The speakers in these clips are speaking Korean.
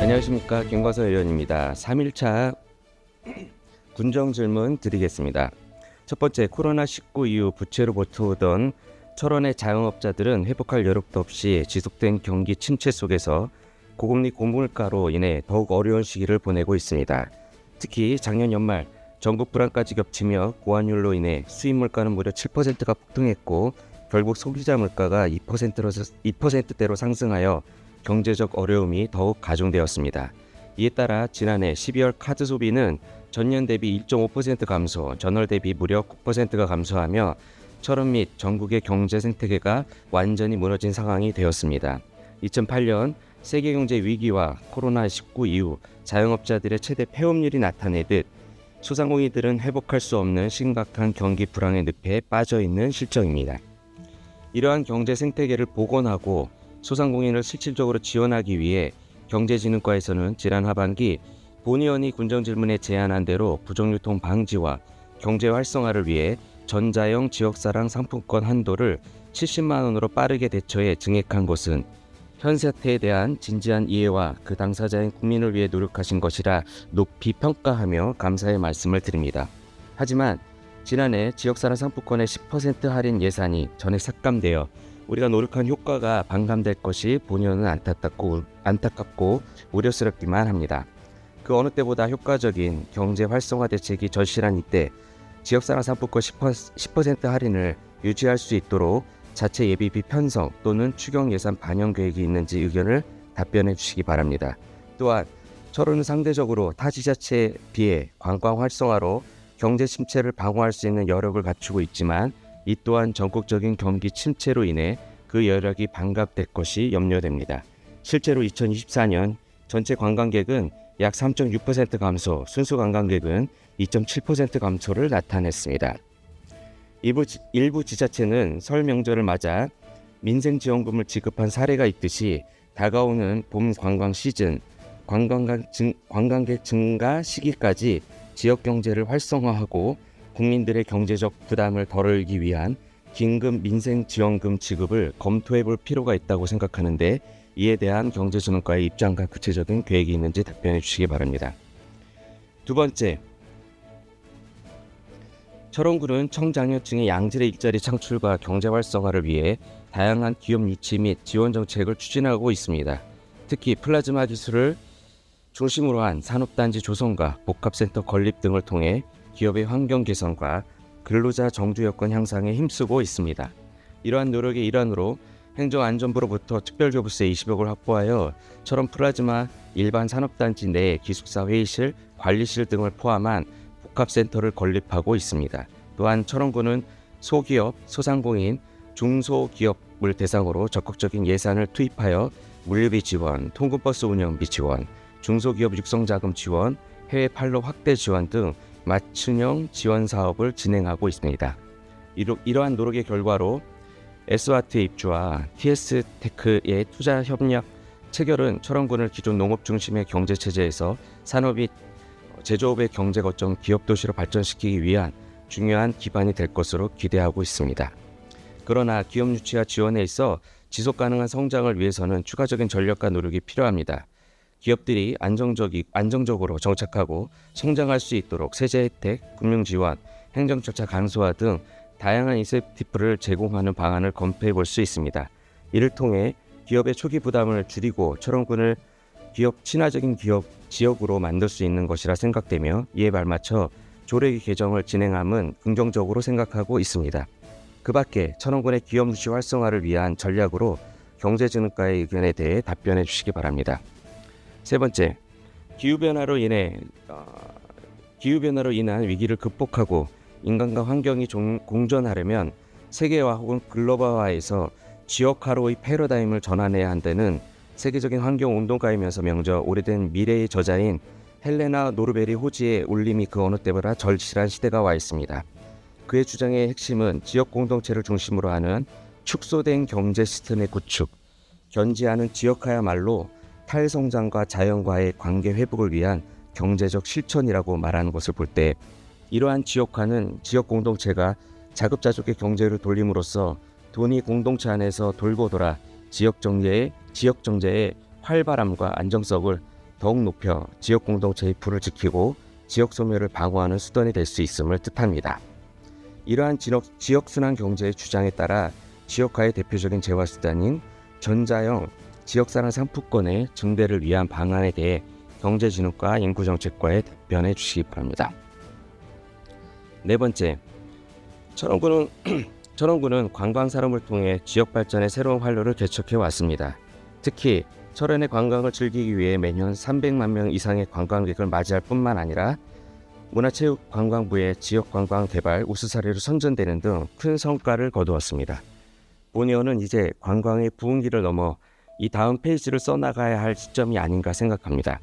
안녕하십니까, 김광석 의원입니다. 3일차 군정 질문 드리겠습니다. 첫 번째, 코로나19 이후 부채로 버텨오던 철원의 자영업자들은 회복할 여력도 없이 지속된 경기 침체 속에서 고금리 고물가로 인해 더욱 어려운 시기를 보내고 있습니다. 특히 작년 연말 전국 불황까지 겹치며 고환율로 인해 수입 물가는 무려 7%가 폭등했고 결국 소비자 물가가 2%대로 상승하여 경제적 어려움이 더욱 가중되었습니다. 이에 따라 지난해 12월 카드 소비는 전년 대비 1.5% 감소, 전월 대비 무려 9%가 감소하며 철원 및 전국의 경제 생태계가 완전히 무너진 상황이 되었습니다. 2008년 세계경제 위기와 코로나19 이후 자영업자들의 최대 폐업률이 나타내듯 소상공인들은 회복할 수 없는 심각한 경기 불황의 늪에 빠져있는 실정입니다. 이러한 경제 생태계를 복원하고 소상공인을 실질적으로 지원하기 위해 경제진흥과에서는 지난 하반기 본 의원이 군정질문에 제안한 대로 부정유통 방지와 경제 활성화를 위해 전자형 지역사랑 상품권 한도를 70만 원으로 빠르게 대처해 증액한 것은 현 사태에 대한 진지한 이해와 그 당사자인 국민을 위해 노력하신 것이라 높이 평가하며 감사의 말씀을 드립니다. 하지만 지난해 지역사랑 상품권의 10% 할인 예산이 전액 삭감되어 우리가 노력한 효과가 반감될 것이 본의원은 안타깝고 우려스럽기만 합니다. 그 어느 때보다 효과적인 경제 활성화 대책이 절실한 이때 지역사랑 상품권 10% 할인을 유지할 수 있도록 자체 예비비 편성 또는 추경 예산 반영 계획이 있는지 의견을 답변해 주시기 바랍니다. 또한 철원은 상대적으로 타 지자체에 비해 관광 활성화로 경제 침체를 방어할 수 있는 여력을 갖추고 있지만 이 또한 전국적인 경기 침체로 인해 그 여력이 반갑될 것이 염려됩니다. 실제로 2024년 전체 관광객은 약 3.6% 감소, 순수 관광객은 2.7% 감소를 나타냈습니다. 일부 지자체는 설 명절을 맞아 민생지원금을 지급한 사례가 있듯이 다가오는 봄 관광 시즌, 관광객 증가 시기까지 지역 경제를 활성화하고 국민들의 경제적 부담을 덜기 위한 긴급 민생지원금 지급을 검토해 볼 필요가 있다고 생각하는데 이에 대한 경제진흥과의 입장과 구체적인 계획이 있는지 답변해 주시기 바랍니다. 두 번째, 철원구는 청장년층의 양질의 일자리 창출과 경제 활성화를 위해 다양한 기업 유치 및 지원 정책을 추진하고 있습니다. 특히 플라즈마 기술을 중심으로 한 산업단지 조성과 복합센터 건립 등을 통해 기업의 환경 개선과 근로자 정주 여건 향상에 힘쓰고 있습니다. 이러한 노력의 일환으로 행정안전부로부터 특별교부세 20억을 확보하여 철원 플라즈마 일반 산업단지 내 기숙사 회의실, 관리실 등을 포함한 복합센터를 건립하고 있습니다. 또한 철원구는 소기업, 소상공인, 중소기업을 대상으로 적극적인 예산을 투입하여 물류비 지원, 통근버스 운영비 지원, 중소기업 육성자금 지원, 해외 판로 확대 지원 등 맞춤형 지원 사업을 진행하고 있습니다. 이러한 노력의 결과로 S와트의 입주와 TS테크의 투자 협력 체결은 철원군을 기존 농업 중심의 경제 체제에서 산업 및 제조업의 경제 거점 기업 도시로 발전시키기 위한 중요한 기반이 될 것으로 기대하고 있습니다. 그러나 기업 유치와 지원에 있어 지속 가능한 성장을 위해서는 추가적인 전력과 노력이 필요합니다. 기업들이 안정적으로 정착하고 성장할 수 있도록 세제 혜택, 금융 지원, 행정 절차 간소화 등 다양한 인센티브를 제공하는 방안을 검토해 볼 수 있습니다. 이를 통해 기업의 초기 부담을 줄이고 철원군을 기업 친화적인 기업 지역으로 만들 수 있는 것이라 생각되며 이에 발맞춰 조례 개정을 진행함은 긍정적으로 생각하고 있습니다. 그 밖에 철원군의 기업 유치 활성화를 위한 전략으로 경제진흥과의 의견에 대해 답변해 주시기 바랍니다. 세 번째, 기후변화로 인한 위기를 극복하고 인간과 환경이 공존하려면 세계화 혹은 글로벌화에서 지역화로의 패러다임을 전환해야 한다는 세계적인 환경운동가이면서 명저 오래된 미래의 저자인 헬레나 노르베리 호지의 울림이 그 어느 때보다 절실한 시대가 와 있습니다. 그의 주장의 핵심은 지역 공동체를 중심으로 하는 축소된 경제 시스템의 구축, 견지하는 지역화야말로 탈성장과 자연과의 관계 회복을 위한 경제적 실천이라고 말하는 것을 볼 때 이러한 지역화는 지역 공동체가 자급자족의 경제를 돌림으로써 돈이 공동체 안에서 돌고 돌아 지역 경제의 활발함과 안정성을 더욱 높여 지역 공동체의 불을 지키고 지역 소멸을 방어하는 수단이 될 수 있음을 뜻합니다. 이러한 지역순환 경제의 주장에 따라 지역화의 대표적인 재화수단인 전자형 지역산업 상품권의 증대를 위한 방안에 대해 경제진흥과 인구정책과에 답변해 주시기 바랍니다. 네 번째, 철원군은 관광산업을 통해 지역 발전의 새로운 활로를 개척해 왔습니다. 특히 철원의 관광을 즐기기 위해 매년 300만 명 이상의 관광객을 맞이할 뿐만 아니라 문화체육관광부의 지역관광 개발 우수사례로 선전되는 등 큰 성과를 거두었습니다. 본의원은 이제 관광의 부흥기를 넘어 이 다음 페이지를 써나가야 할 시점이 아닌가 생각합니다.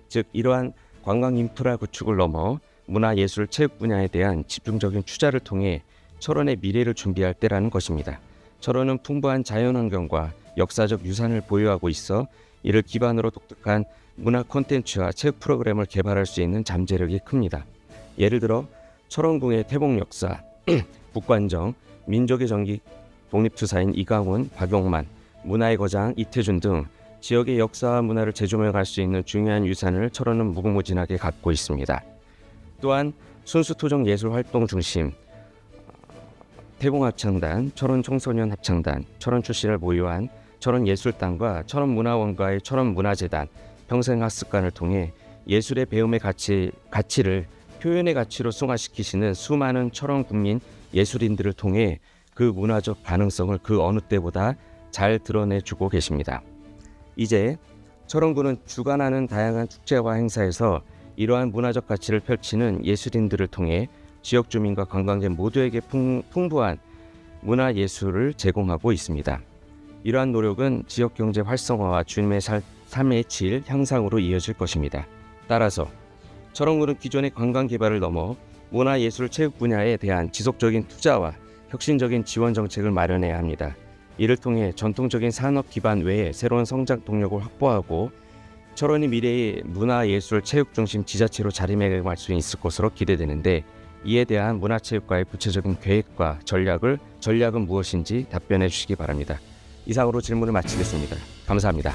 즉 이러한 관광 인프라 구축을 넘어 문화예술 체육 분야에 대한 집중적인 투자를 통해 철원의 미래를 준비할 때라는 것입니다. 철원은 풍부한 자연환경과 역사적 유산을 보유하고 있어 이를 기반으로 독특한 문화 콘텐츠와 체육 프로그램을 개발할 수 있는 잠재력이 큽니다. 예를 들어 철원궁의 태봉 역사, 북관정, 민족의 전기 독립투사인 이강훈, 박용만, 문화의 거장 이태준 등 지역의 역사와 문화를 재조명할 수 있는 중요한 유산을 철원은 무궁무진하게 갖고 있습니다. 또한 순수토종 예술활동 중심 태봉합창단, 철원청소년합창단, 철원 출신을 보유한 철원예술단과 철원문화원과의 철원문화재단, 평생학습관을 통해 예술의 배움의 가치를 표현의 가치로 승화시키시는 수많은 철원 국민 예술인들을 통해 그 문화적 가능성을 그 어느 때보다 잘 드러내주고 계십니다. 이제 철원군은 주관하는 다양한 축제와 행사에서 이러한 문화적 가치를 펼치는 예술인들을 통해 지역 주민과 관광객 모두에게 풍부한 문화예술을 제공하고 있습니다. 이러한 노력은 지역경제 활성화와 주민의 삶의 질 향상으로 이어질 것입니다. 따라서 철원군은 기존의 관광 개발을 넘어 문화예술 체육 분야에 대한 지속적인 투자와 혁신적인 지원 정책을 마련해야 합니다. 이를 통해 전통적인 산업 기반 외에 새로운 성장 동력을 확보하고 철원이 미래의 문화예술 체육 중심 지자체로 자리매김할 수 있을 것으로 기대되는데 이에 대한 문화체육과의 구체적인 계획과 전략은 무엇인지 답변해 주시기 바랍니다. 이상으로 질문을 마치겠습니다. 감사합니다.